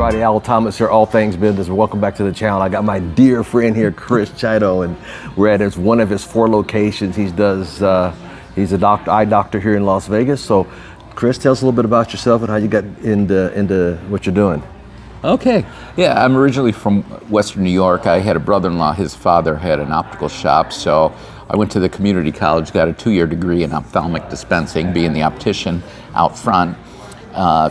everybody. Al Thomas here, All Things Business. Welcome back to the channel. I got my dear friend here, Chris Chiodo, and we're at one of his 4 locations. He's a eye doctor here in Las Vegas. So, Chris, tell us a little bit about yourself and how you got into what you're doing. Okay. Yeah, I'm originally from Western New York. I had a brother-in-law. His father had an optical shop, so I went to the community college, got a 2-year degree in ophthalmic dispensing, being the optician out front.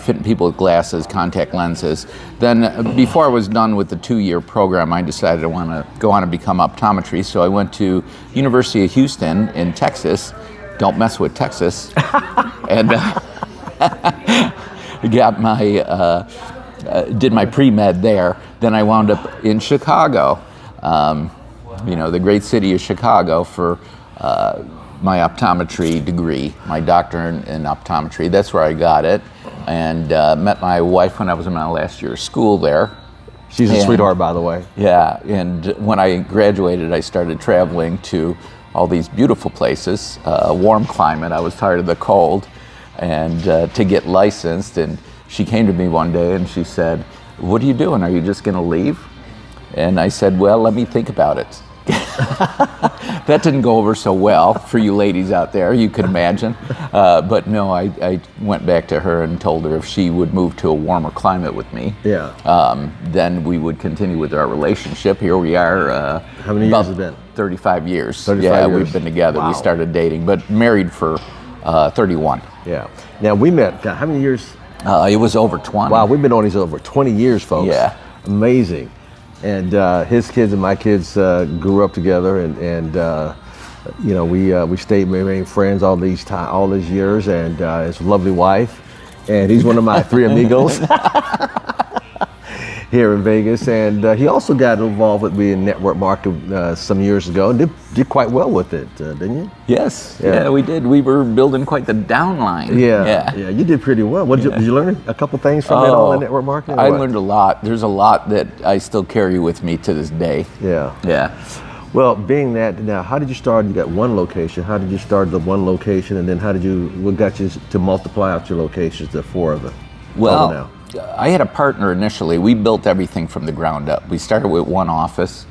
Fitting people with glasses, contact lenses. Then before I was done with the 2-year program, I decided I want to go on and become optometry. So I went to University of Houston in Texas. Don't mess with Texas. And got my, did my pre-med there. Then I wound up in Chicago, the great city of Chicago for my optometry degree, my doctorate in optometry. That's where I got it. And met my wife when I was in my last year of school there. She's a sweetheart, by the way. Yeah, and when I graduated, I started traveling to all these beautiful places, warm climate. I was tired of the cold, and to get licensed. And she came to me one day and she said, "What are you doing? Are you just going to leave?" And I said, "Well, let me think about it." That didn't go over so well for you ladies out there, you can imagine. But no, I went back to her and told her if she would move to a warmer climate with me, then we would continue with our relationship. Here we are. How many years has it been? 35 years. 35 years. We've been together. Wow. We started dating, but married for 31. Yeah. Now we met, God, how many years? It was over 20. Wow, we've been on these over 20 years, folks. Yeah. Amazing. And his kids and my kids grew up together, and we stayed, remained friends all these years. And his lovely wife, and he's one of my 3 amigos here in Vegas. And he also got involved with me in network marketing some years ago, and did quite well with it, didn't you? Yes. Yeah, we did. We were building quite the downline. Yeah. You did pretty well. Did you learn a couple things from it all in network marketing? I learned a lot. There's a lot that I still carry with me to this day. Yeah. Well, being that, now, how did you start? You got 1 location. How did you start the 1 location, and then what got you to multiply out your locations to 4 of them? Well, now? I had a partner initially. We built everything from the ground up. We started with 1 office,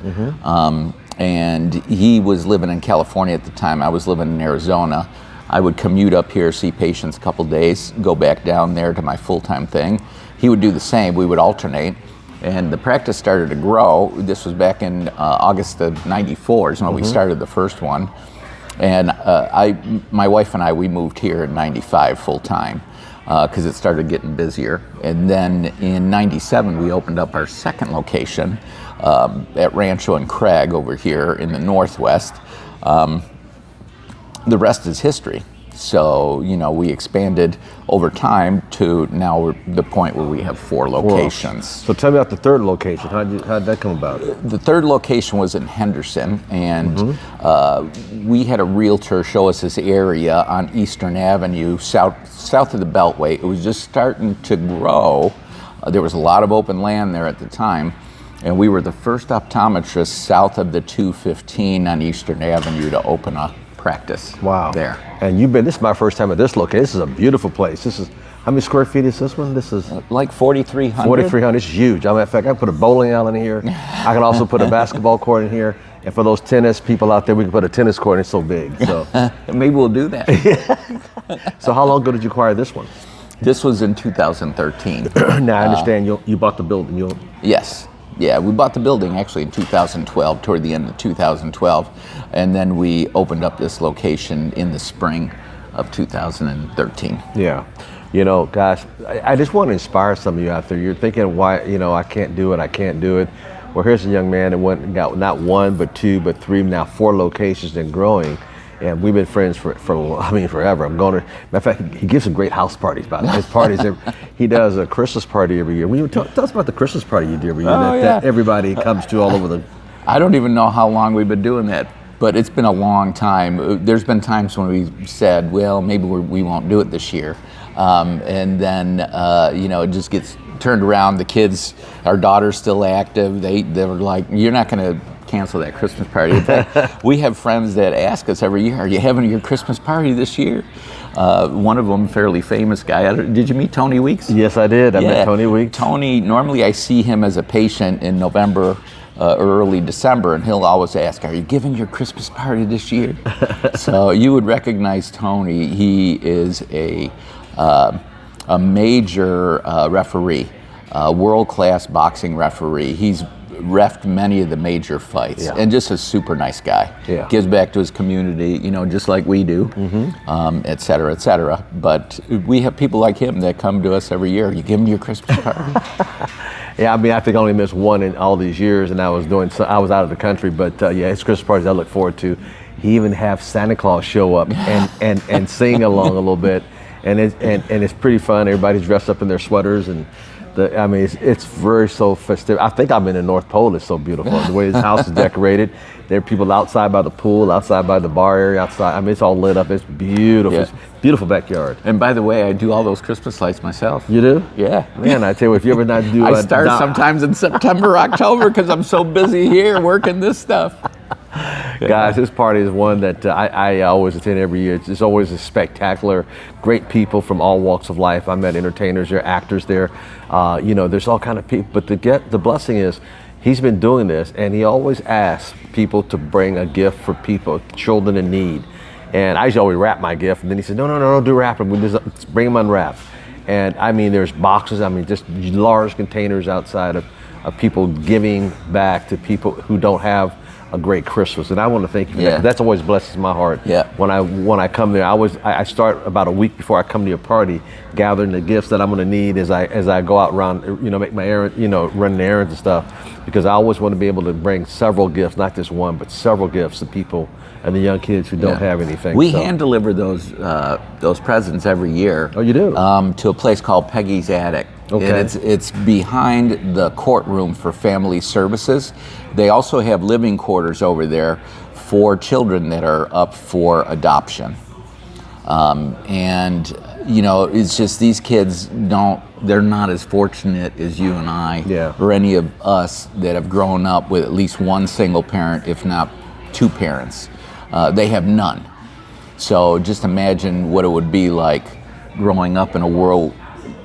and he was living in California at the time. I was living in Arizona. I would commute up here, see patients a couple days, go back down there to my full-time thing. He would do the same. We would alternate. And the practice started to grow. This was back in August of '94 is when we started the first one. And my wife and I, we moved here in '95 full-time because it started getting busier. And then in '97, we opened up our 2nd location at Rancho and Craig over here in the Northwest. The rest is history. So, we expanded over time to now we're the point where we have 4 locations. So tell me about the 3rd location. How did that come about? The 3rd location was in Henderson, and we had a realtor show us this area on Eastern Avenue, south of the Beltway. It was just starting to grow. There was a lot of open land there at the time, and we were the first optometrist south of the 215 on Eastern Avenue to open a practice. Wow. There. And this is my first time at this location. This is a beautiful place. How many square feet is this one? This is like 4,300. 4,300. It's huge. In fact, I can put a bowling alley in here. I can also put a basketball court in here. And for those tennis people out there, we can put a tennis court. It's so big. So maybe we'll do that. So how long ago did you acquire this one? This was in 2013. Now I understand you bought the building. Yes. Yeah, we bought the building actually in 2012, toward the end of 2012, and then we opened up this location in the spring of 2013. Yeah. Gosh, I just want to inspire some of you out there. You're thinking, why, I can't do it. Well, here's a young man that got not 1, but 2, but 3, now 4 locations and growing. And we've been friends for forever. Matter of fact, he gives some great house parties, by the way. His parties, he does a Christmas party every year. Tell us about the Christmas party you do every year that everybody comes to all over the... I don't even know how long we've been doing that, but it's been a long time. There's been times when we said, well, maybe we won't do it this year. And then, it just gets turned around. The kids, our daughter's still active. They were like, you're not going to cancel that Christmas party. In fact, we have friends that ask us every year, "Are you having your Christmas party this year?" One of them, fairly famous guy. Did you meet Tony Weeks? Yes, I did. I met Tony Weeks. Tony, normally I see him as a patient in November or early December, and he'll always ask, "Are you giving your Christmas party this year?" So you would recognize Tony. He is a major referee, world-class boxing referee. He's reffed many of the major fights, and just a super nice guy. Yeah. Gives back to his community, just like we do, et cetera, et cetera. But we have people like him that come to us every year. You give him your Christmas party? Yeah, I mean, I think I only missed one in all these years, and I was out of the country. But his Christmas parties I look forward to. He even have Santa Claus show up and sing along a little bit, and it's pretty fun. Everybody's dressed up in their sweaters, and it's very so festive. I think I'm in the North Pole. It's so beautiful. The way his house is decorated. There are people outside by the pool, outside by the bar area, outside. I mean, it's all lit up. It's beautiful. Yeah. It's a beautiful backyard. And by the way, I do all those Christmas lights myself. You do? Yeah. Man, I tell you, if you ever not do I start sometimes in September, October, because I'm so busy here working this stuff. Guys, this party is one that I always attend every year. It's always a spectacular, great people from all walks of life. I met entertainers there, actors there. There's all kind of people. But the blessing is, he's been doing this, and he always asks people to bring a gift for people, children in need. And I usually always wrap my gift, and then he said, no, don't do wrapping. We just bring them unwrapped. And I mean, there's boxes. I mean, just large containers outside of people giving back to people who don't have a great Christmas, and I want to thank you for that. That's always blesses my heart. Yeah. When I come there, I start about a week before I come to your party, gathering the gifts that I'm going to need as I go out around, make my errand, running errands and stuff, because I always want to be able to bring several gifts, not just one, but several gifts to people and the young kids who don't have anything. We hand deliver those presents every year. Oh, you do? To a place called Peggy's Attic. Okay. And it's behind the courtroom for family services. They also have living quarters over there for children that are up for adoption. It's just these kids they're not as fortunate as you and I or any of us that have grown up with at least one single parent, if not two parents. They have none. So just imagine what it would be like growing up in a world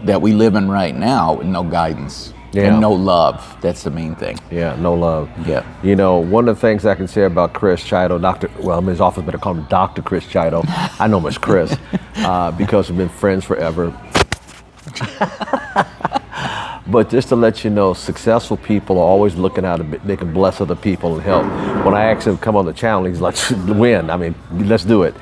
that we live in right now with no guidance and no love. That's the main thing. Yeah, no love. Yeah. One of the things I can say about Chris Chiodo, his office better call him Dr. Chris Chiodo. I know him as Chris because we've been friends forever. But just to let you know, successful people are always looking how they can bless other people and help. When I asked him to come on the channel, he's like, "When? I mean, let's do it."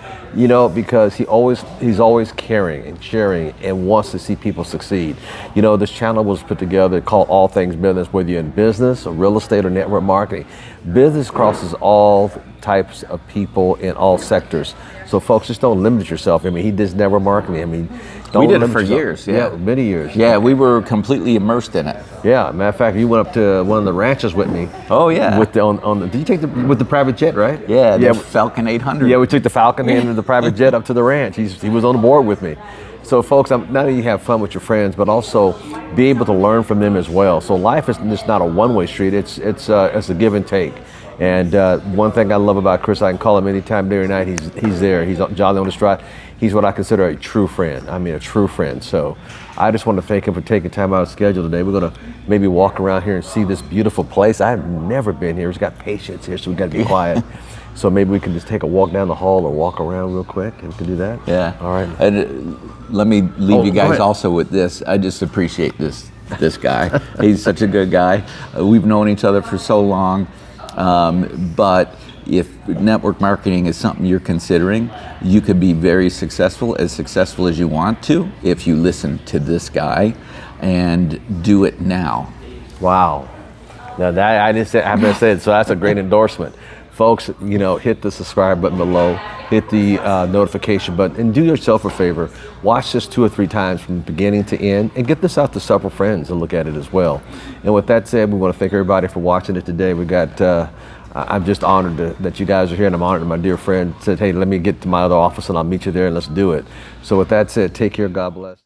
Because he's always caring and sharing and wants to see people succeed. This channel was put together called All Things Business, whether you're in business or real estate or network marketing. Business crosses all types of people in all sectors. So folks, just don't limit yourself. I mean, he does network marketing. I mean, we did it for years. Yeah, many years. Yeah, we were completely immersed in it. Yeah, matter of fact, you went up to one of the ranches with me. Oh yeah. Did you take with the private jet, right? Yeah, the Falcon 800. Yeah, we took the Falcon and the private jet up to the ranch. He was on the board with me. So folks, not only you have fun with your friends, but also be able to learn from them as well. So life is just not a one-way street. It's a give and take. And one thing I love about Chris, I can call him anytime, day or night. He's there. He's jolly on the stride. He's what I consider a true friend. I mean, a true friend. So I just want to thank him for taking time out of schedule today. We're going to maybe walk around here and see this beautiful place. I've never been here. We've got patients here, so we've got to be quiet. So maybe we can just take a walk down the hall or walk around real quick, and we can do that. Yeah. All right. And let me leave you guys also with this. I just appreciate this guy. He's such a good guy. We've known each other for so long. But if network marketing is something you're considering, you could be very successful as you want to if you listen to this guy and do it now. Wow. Now that I haven't said, so that's a great endorsement. Folks, hit the subscribe button below, hit the notification button, and do yourself a favor. Watch this 2 or 3 times from beginning to end, and get this out to several friends and look at it as well. And with that said, we want to thank everybody for watching it today. We got, I'm just honored that you guys are here, and I'm honored that my dear friend said, "Hey, let me get to my other office and I'll meet you there and let's do it." So with that said, take care, God bless.